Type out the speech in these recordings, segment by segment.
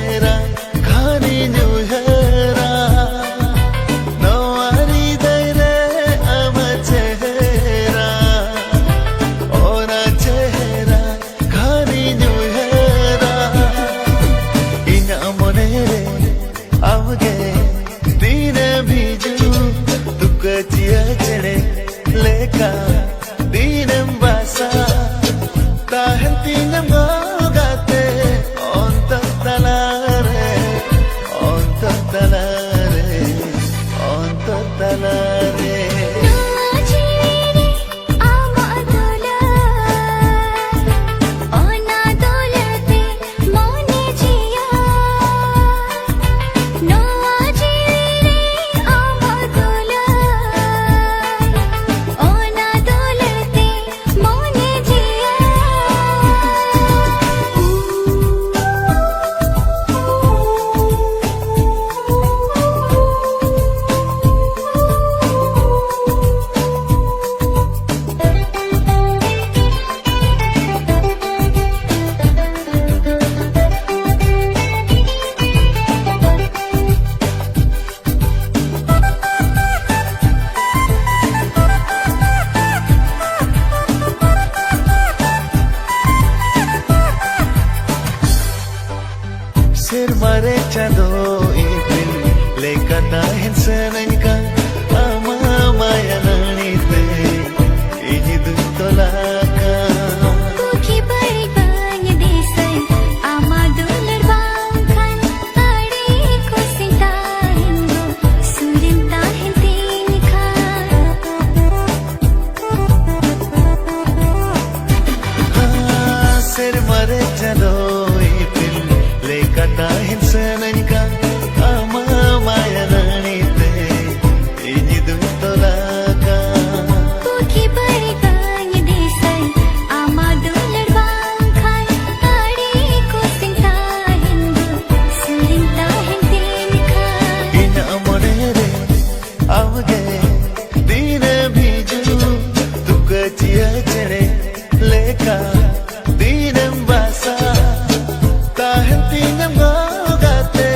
chehra khani nyuhera nawari daire ama chehra ora chehra khani nyuhera ina monere avge dine biju tukachia chene leka dinem basa tahan tinam gate on talare Sermare chado ipil lekata hinsananka ama maya nanite ini dutolaka Tukhi bari bany desai ama dular bangkan ade ko sintahingo surinta hintinka Sermare chado lekata hinsananka ama maya nanite ini dutolaka Tukhi bari bany desai ama dular bangkan ade ko sintahingo surinta hintinka ina monere avge dine biju tukachia chene leka dinem basa tahan tinam gate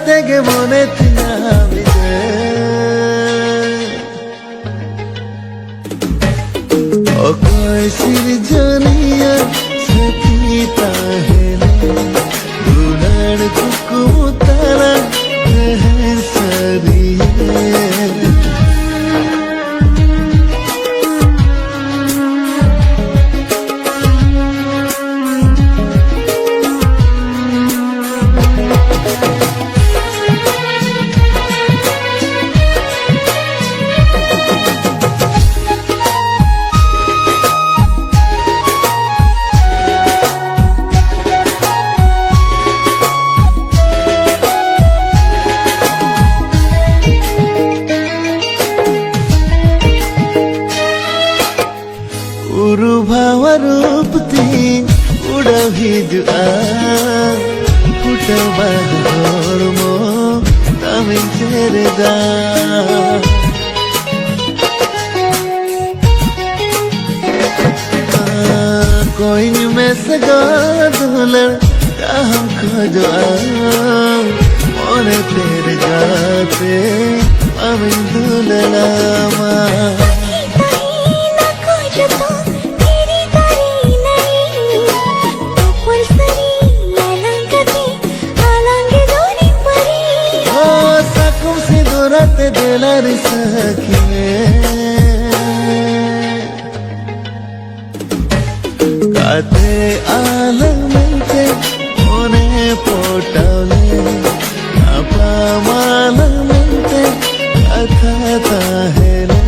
तेगे मोने तिया बिजे ओकोय सिरजनिया सखीता हेले दुलार कुकुतारा है सरिये उरुभावा रूपती उड़ही जुआ फुटवा धर्मो तमिन चेरगा coin में सगा दुलर हम खोजवा मोने तेरे गाते अमिन दुलरामा te de la risa kate alamente one potale apa malamente athata hele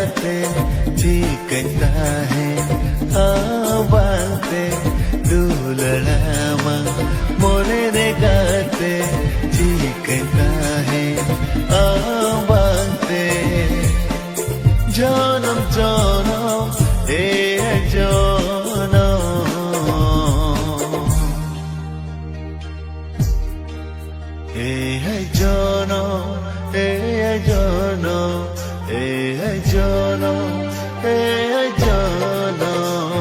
গাতে চিকতা হে আবাতে দুলড়ামা মোরে রে গাতে চিকতা হে আবাতে জনম জনম এ জনম এ জনম এ জনম এ জনম এ জনম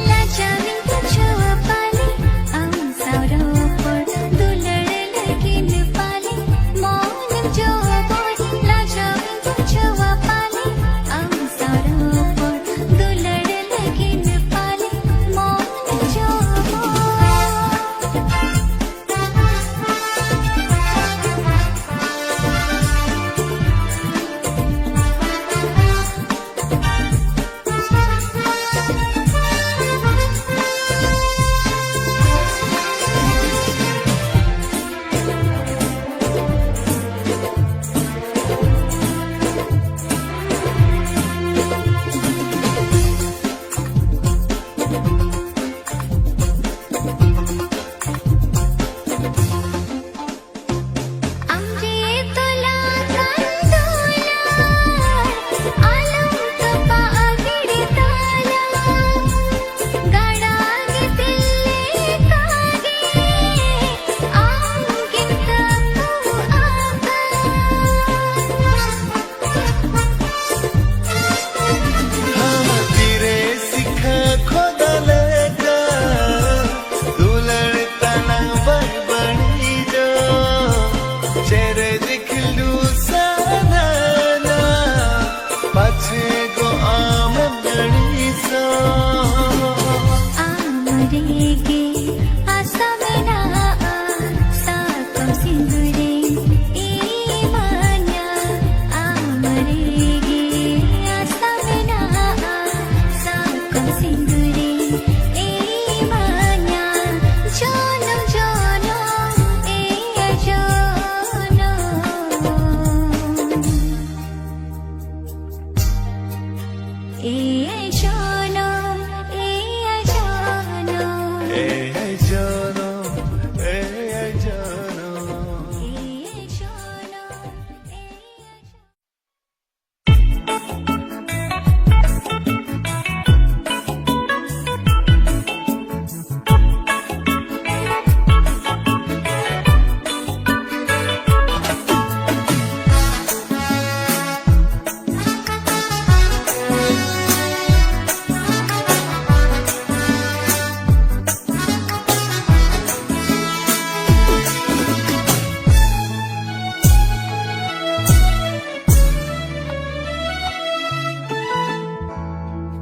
लाजामी छुआ पाले हम सारो पर दुलड़ लगिन पाले मौन जो बोल लाजामी छुआ पाले हम सारो पर दुलड़ लगिन पाले मौन जो আমরে তোলা কান্দোলা আলম তপা আগড়ে তালা গাড়াগে দিলে কাগে আমগিন কাকু धीरे सिखा खोदा लेगा दुलड़ता ना बड़ी जो चेहरे दिखलू साना पाछे गो आम बड़ी सो আমরেগে আসামেনা সাকম সিন্দুরে ইমান্যা আমরেগে আসামেনা সাকম সিন্দুরে ইমান্যা জনম জনম এ জনম এ জনম এ জনম ए जनम ए जनम এ জনম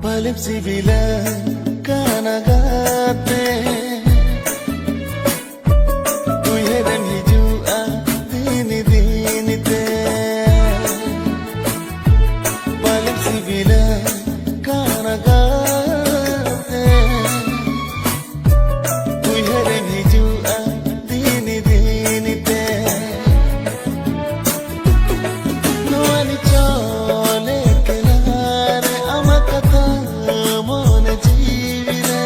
Palim sibilan kanagate Tuyeran hijua dini-dinite Palim sibilan kanagate Tuyeran hijua dini-dinite Nuani chole kenare amakata mone jivire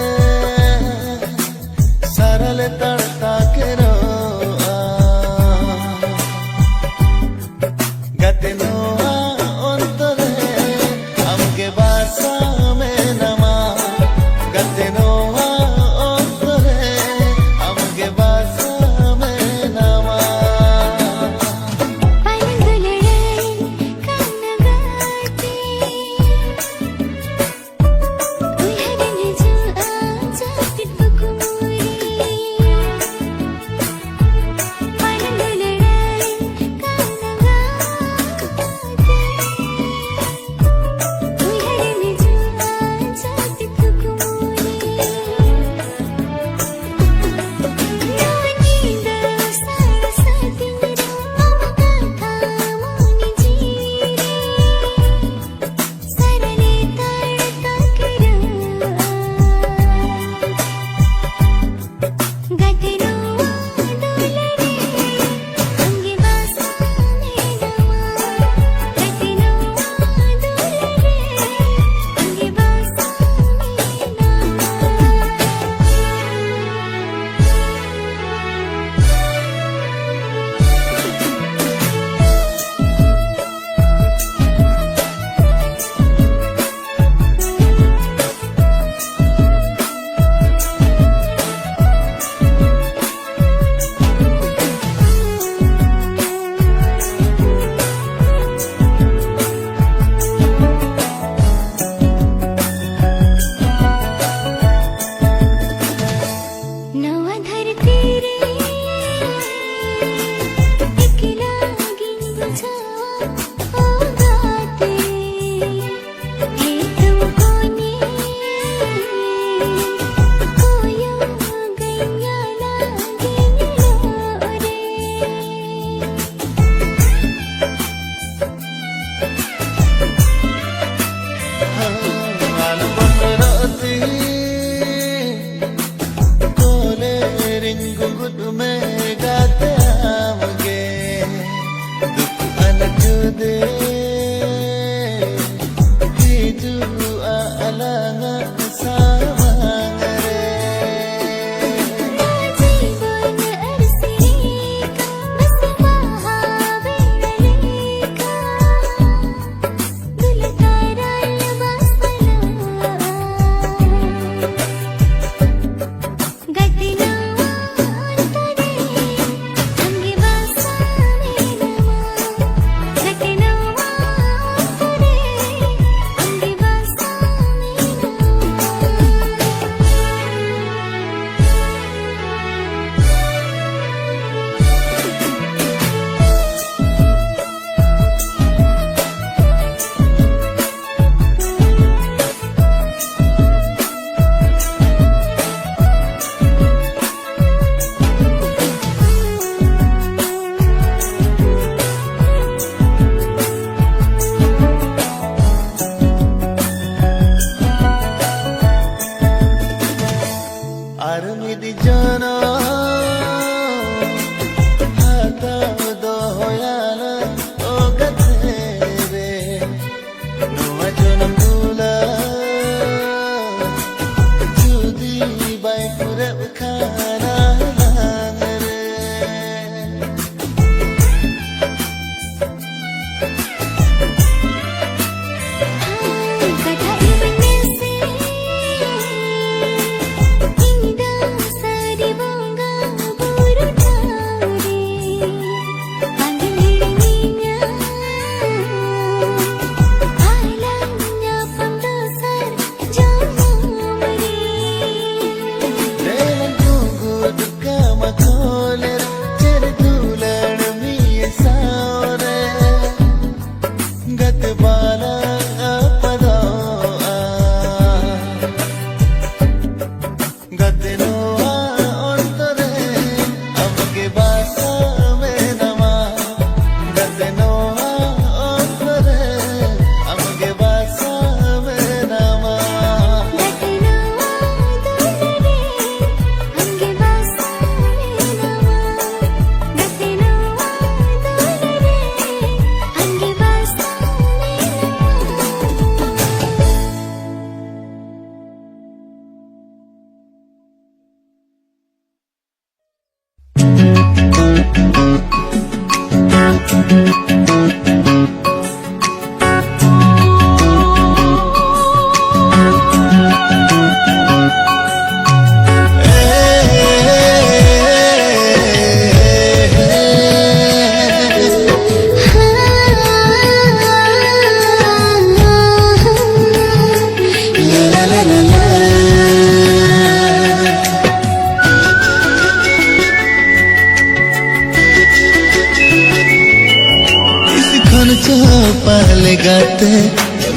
গাতে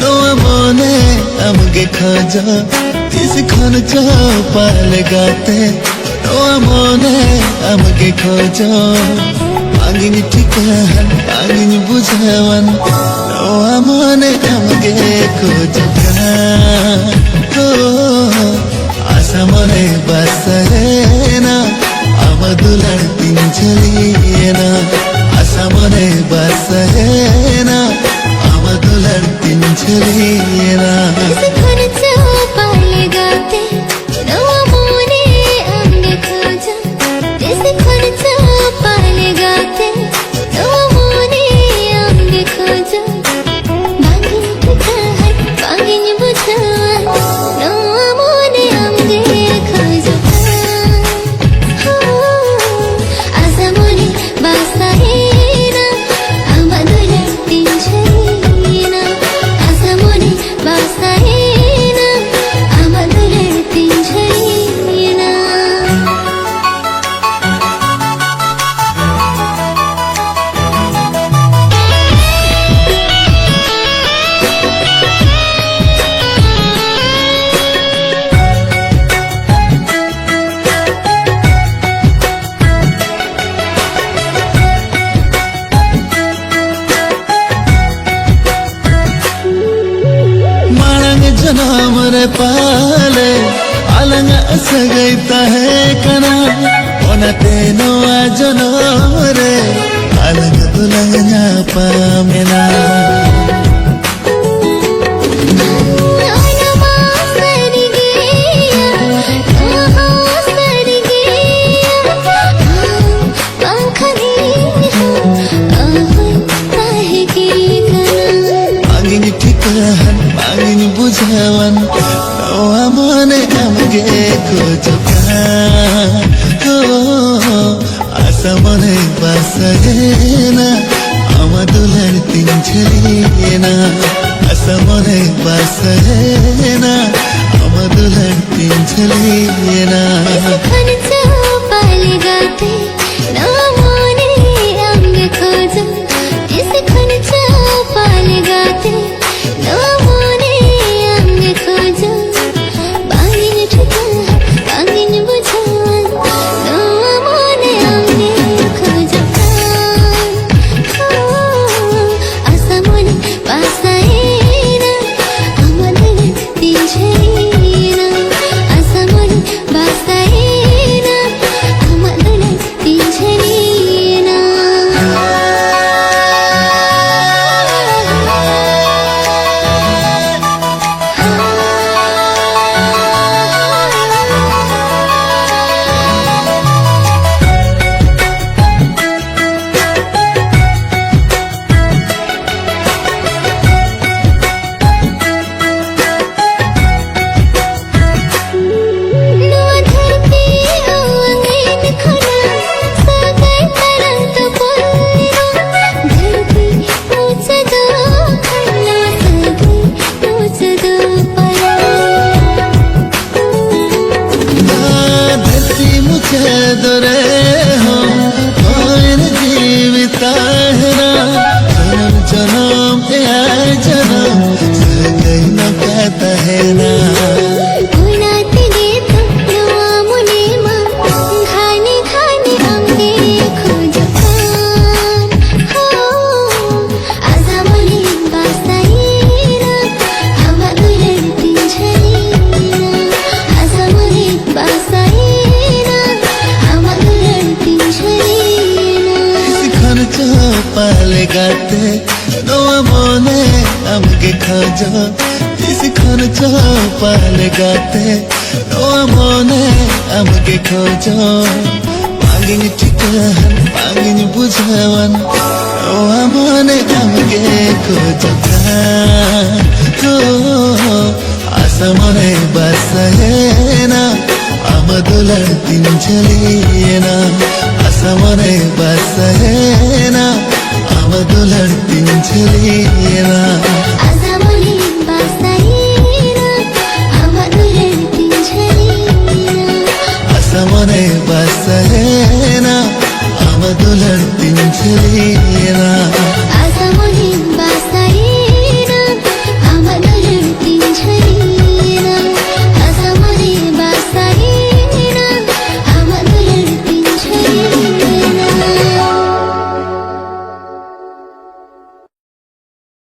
নোয়া মনে আমাকে খোঁজ কিছুক্ষণ পালে গাতে নোয়া মনে আমাকে খোঁজ ভাঙিনি ঠিকান ভাঙিনি বুঝাওয়ান নোয়া মনে আমাকে খোঁজ আশা মনে বাসায় না আমাদুলার দিন চলিয়ে না আশা মনে বাসায় না আমাদুলার দিন চলিয়ে না हमरे पाले अलंग सगैता है कना ओना तेनो आजनो रे अलंग तुलंग ना पामेना বুঝাওয়ান নোয়া মনে আমাকে খোঁজ আশা মনে বাসায় না আমাদুলার দিন চলিয়ে না আশা মনে বাসায় না আমাদুলার দিন চলিয়ে না दरे हो जीविता है जन्म जन्म जन्म कहीं न कहता है ना পালে গাতে নোয়া মনে আমাকে খোঁজ কিছুক্ষণ পালে গাতে নোয়া মনে আমাকে খোঁজ ভাঙিনি ঠিকান ভাঙিনি বুঝাওয়ান নোয়া মনে আমাকে খোঁজ আশা মনে বাসায় না আমাদুলার দিন চলিয়ে না আশা মনে বাসায় না আমাদুলার দিন চলিয়ে না আশা মনে বাসায় না আমাদুলার দিন চলিয়ে না